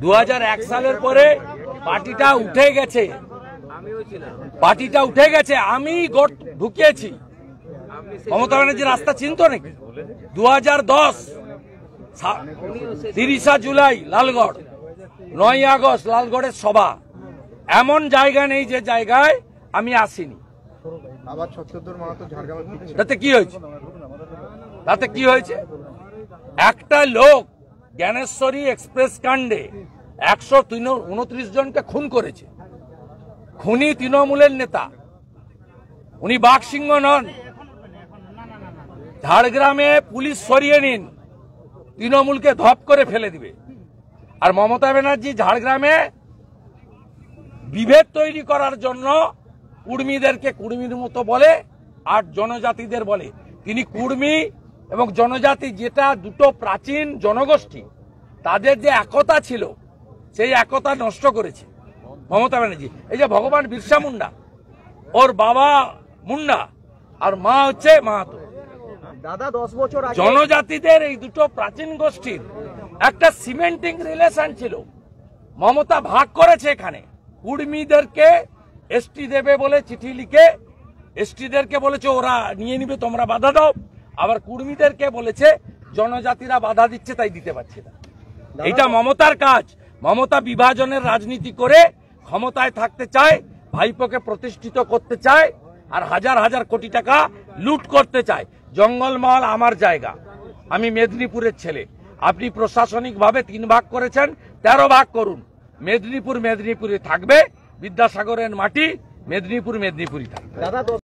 2001 সালের পরে পার্টিটা উঠে গেছে, আমি গট ঢুকিয়েছি। মমতা ব্যানার্জি রাস্তা চিনত নাকি? 2010 30 জুলাই লালগড়, 9 আগস্ট লালগড়ের সভা, এমন জায়গা নেই যে জায়গায় আমি আসিনি। তাতে কি হয়েছে? একটা লোক জ্ঞানেশ্বরী এক্সপ্রেস কাণ্ডে 129 জনকে খুন করেছে। খুনি তৃণমূলের নেতা, উনি বাঘসিংহ নন। ঝাড়গ্রামে পুলিশ সরিয়ে নিন, তৃণমূলকে ধপ করে ফেলে দিবে। আর মমতা ব্যানার্জি ঝাড়গ্রামে বিভেদ তৈরি করার জন্য কুর্মীদেরকে কুর্মীর মতো বলে আর জনজাতিদের বলে। তিনি কুর্মী এবং জনজাতি, যেটা দুটো প্রাচীন জনগোষ্ঠী, তাদের যে একতা ছিল সেই একতা নষ্ট করেছে মমতা ব্যানার্জি। এই যে ভগবান বিরসা মুন্ডা, ওর বাবা মুন্ডা আর মা হচ্ছে মাহাতো। দাদা 10 বছর আগে জনজাতিদের এই দুটো প্রাচীন গোষ্ঠীর একটা সিমেন্টিং রিলেশন ছিল। মমতা ভাগ করেছে এখানে। কুর্মীদেরকে এসটি দেবে বলে চিঠি লিখে এসটিদেরকে বলেছে ওরা নিয়ে নিবে, তোমরা বাধা দাও। আবার কুর্মীদেরকে বলেছে জনজাতিরা বাধা দিচ্ছে তাই দিতে পারছে না। এটা মমতার কাজ। মমতা বিভাজনের রাজনীতি করে ক্ষমতায় থাকতে চায়, ভাইপোকে প্রতিষ্ঠিত করতে চায়, আর হাজার হাজার কোটি টাকা লুট করতে চায়। জঙ্গলমহল আমার জায়গা, আমি মেদিনীপুরের ছেলে। আপনি প্রশাসনিকভাবে 3 ভাগ করেছেন, 13 ভাগ করুন। মেদিনীপুরে থাকবে, বিদ্যাসাগরের মাটি, মেদিনীপুরই থাকবে।